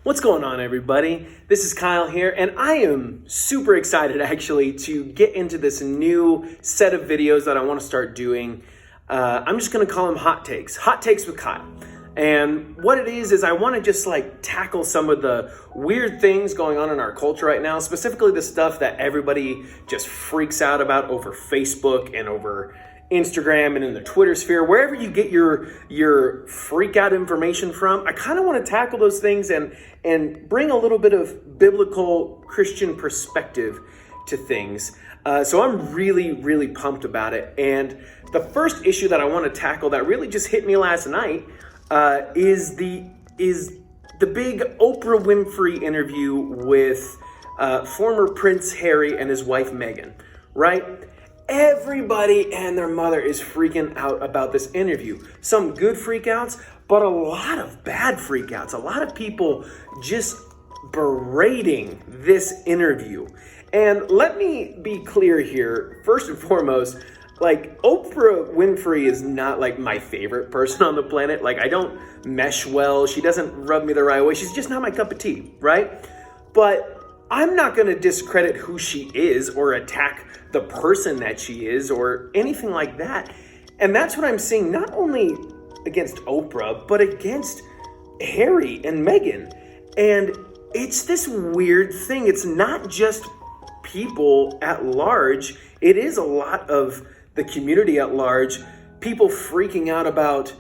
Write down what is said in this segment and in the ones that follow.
What's going on, everybody? This is Kyle here, and I am super excited actually to get into this new set of videos that I want to start doing. I'm just going to call them Hot Takes with Kyle. And what it is I want to just tackle some of the weird things going on in our culture right now, specifically the stuff that everybody just freaks out about over Facebook and over Instagram and in the Twitter sphere, wherever you get your freak out information from. I kind of want to tackle those things and bring a little bit of biblical Christian perspective to things. So I'm really pumped about it. And the first issue that I want to tackle that really just hit me last night is the big Oprah Winfrey interview with former Prince Harry and his wife Meghan, right? Everybody and their mother is freaking out about this interview. Some good freakouts, but a lot of bad freakouts. A lot of people just berating this interview. And let me be clear here, first and foremost, Oprah Winfrey is not my favorite person on the planet. I don't mesh well. She doesn't rub me the right way. She's just not my cup of tea, right? But I'm not going to discredit who she is or attack the person that she is or anything like that. And that's what I'm seeing, not only against Oprah, but against Harry and Meghan. And it's this weird thing. It's not just people at large. It is a lot of the community at large. People freaking out about,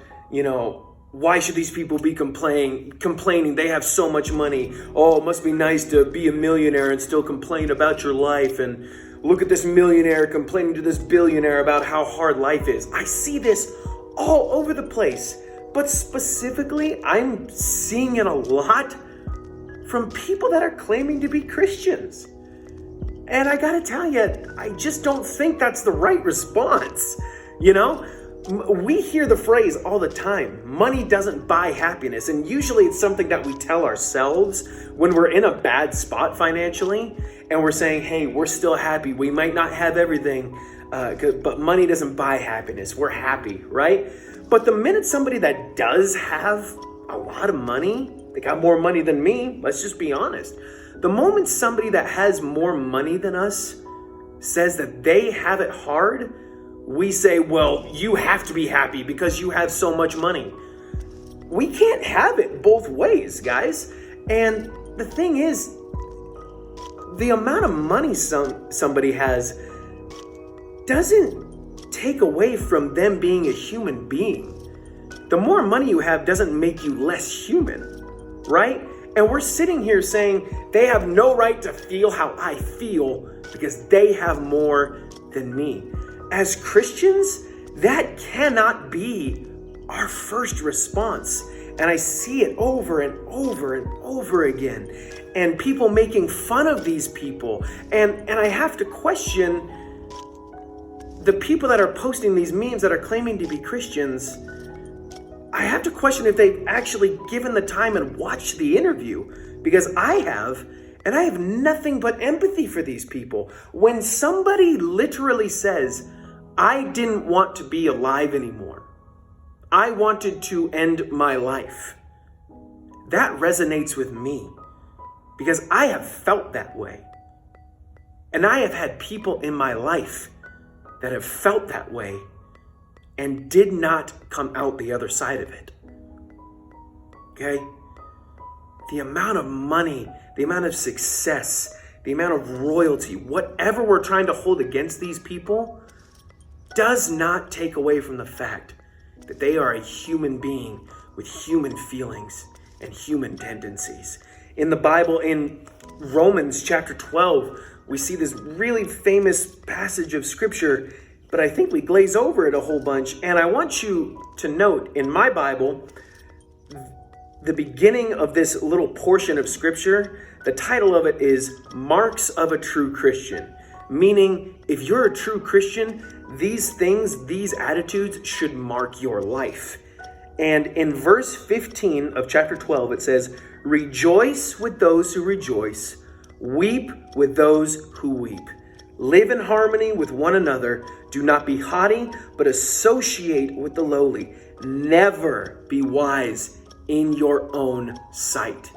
why should these people be complaining? They have so much money. Oh, it must be nice to be a millionaire and still complain about your life. And look at this millionaire complaining to this billionaire about how hard life is. I see this all over the place. But specifically, I'm seeing it a lot from people that are claiming to be Christians. And I gotta tell you, I just don't think that's the right response. We hear the phrase all the time, money doesn't buy happiness. And usually it's something that we tell ourselves when we're in a bad spot financially and we're saying, hey, we're still happy. We might not have everything, but money doesn't buy happiness. We're happy, right? But the minute somebody that does have a lot of money, they got more money than me, let's just be honest. The moment somebody that has more money than us says that they have it hard, we say, well, you have to be happy because you have so much money. We can't have it both ways, guys. And the thing is, the amount of money somebody has doesn't take away from them being a human being. The more money you have doesn't make you less human, right? And we're sitting here saying they have no right to feel how I feel because they have more than me. As Christians, that cannot be our first response. And I see it over and over and over again. And people making fun of these people. And I have to question the people that are posting these memes that are claiming to be Christians. I have to question if they've actually given the time and watched the interview, because I have, and I have nothing but empathy for these people. When somebody literally says, I didn't want to be alive anymore, I wanted to end my life, that resonates with me because I have felt that way. And I have had people in my life that have felt that way and did not come out the other side of it. Okay? The amount of money, the amount of success, the amount of royalty, whatever we're trying to hold against these people does not take away from the fact that they are a human being with human feelings and human tendencies. In the Bible, in Romans chapter 12, we see this really famous passage of scripture, but I think we glaze over it a whole bunch. And I want you to note in my Bible, the beginning of this little portion of scripture, the title of it is Marks of a True Christian. Meaning, if you're a true Christian, these things, these attitudes should mark your life. And in verse 15 of chapter 12, it says, rejoice with those who rejoice, weep with those who weep. Live in harmony with one another. Do not be haughty, but associate with the lowly. Never be wise in your own sight.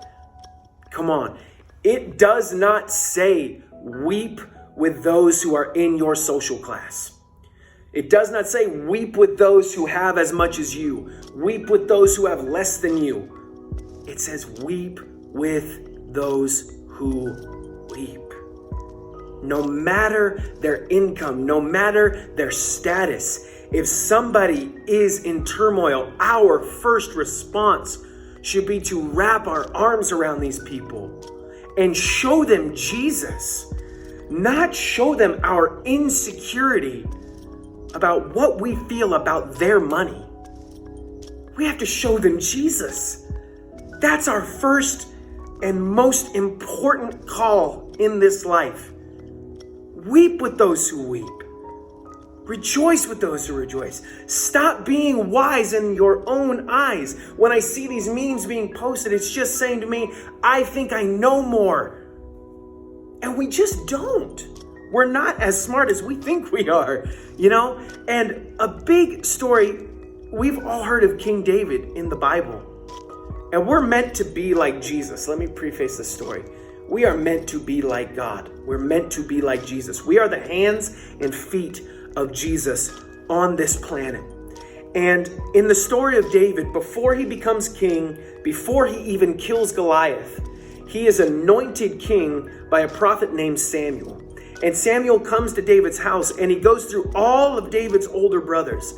Come on. It does not say weep with those who are in your social class. It does not say weep with those who have as much as you. Weep with those who have less than you. It says weep with those who weep. No matter their income, no matter their status, if somebody is in turmoil, our first response should be to wrap our arms around these people and show them Jesus, not show them our insecurity about what we feel about their money. We have to show them Jesus. That's our first and most important call in this life. Weep with those who weep. Rejoice with those who rejoice. Stop being wise in your own eyes. When I see these memes being posted, it's just saying to me, I think I know more. And we just don't. We're not as smart as we think we are, you know? And a big story, we've all heard of King David in the Bible. And we're meant to be like Jesus. Let me preface this story. We are meant to be like God. We're meant to be like Jesus. We are the hands and feet of Jesus on this planet. And in the story of David, before he becomes king, before he even kills Goliath, he is anointed king by a prophet named Samuel. And Samuel comes to David's house and he goes through all of David's older brothers.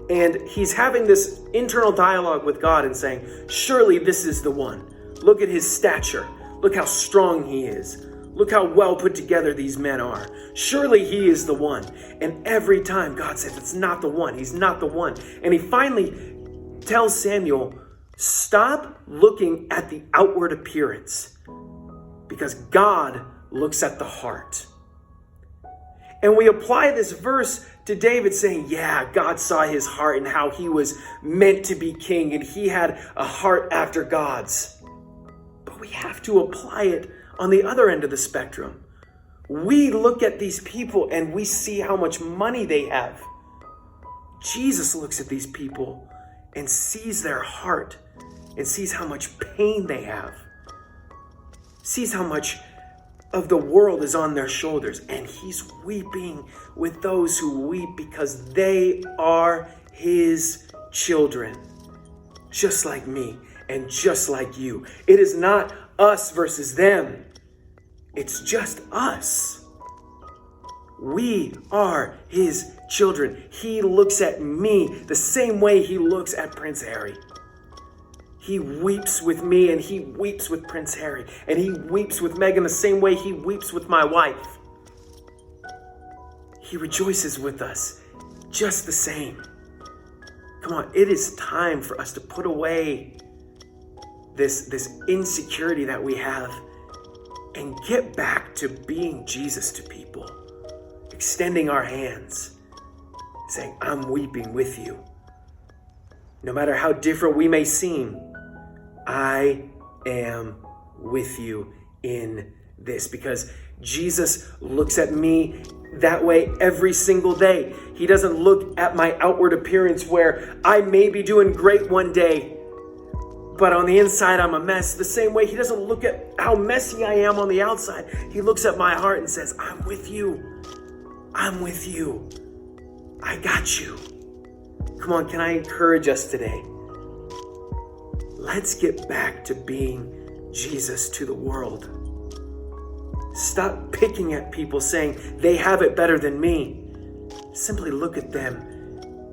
And he's having this internal dialogue with God and saying, surely this is the one. Look at his stature. Look how strong he is. Look how well put together these men are. Surely he is the one. And every time God says, it's not the one. He's not the one. And he finally tells Samuel, stop looking at the outward appearance because God looks at the heart. And we apply this verse to David saying, yeah, God saw his heart and how he was meant to be king and he had a heart after God's. But we have to apply it on the other end of the spectrum. We look at these people and we see how much money they have. Jesus looks at these people and sees their heart and sees how much pain they have, sees how much of the world is on their shoulders, and he's weeping with those who weep because they are his children, just like me and just like you. It is not us versus them. It's just us. We are his children. He looks at me the same way he looks at Prince Harry. He weeps with me and he weeps with Prince Harry. And he weeps with Meghan the same way he weeps with my wife. He rejoices with us just the same. Come on, it is time for us to put away this insecurity that we have and get back to being Jesus to people. Extending our hands, saying, I'm weeping with you. No matter how different we may seem, I am with you in this, because Jesus looks at me that way every single day. He doesn't look at my outward appearance where I may be doing great one day, but on the inside I'm a mess. The same way he doesn't look at how messy I am on the outside. He looks at my heart and says, I'm with you. I'm with you. I got you. Come on, can I encourage us today? Let's get back to being Jesus to the world. Stop picking at people saying they have it better than me. Simply look at them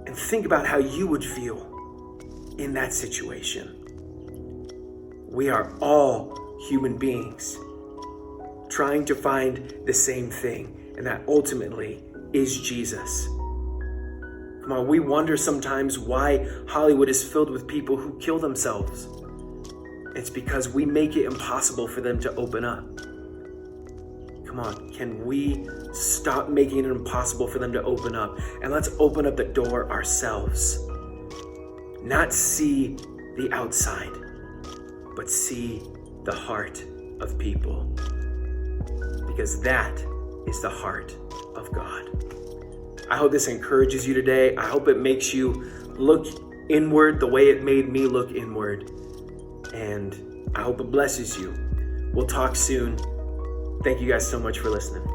and think about how you would feel in that situation. We are all human beings trying to find the same thing, and that ultimately is Jesus. Come on, we wonder sometimes why Hollywood is filled with people who kill themselves. It's because we make it impossible for them to open up. Come on, can we stop making it impossible for them to open up? And let's open up the door ourselves. Not see the outside, but see the heart of people. Because that is the heart of God. I hope this encourages you today. I hope it makes you look inward the way it made me look inward. And I hope it blesses you. We'll talk soon. Thank you guys so much for listening.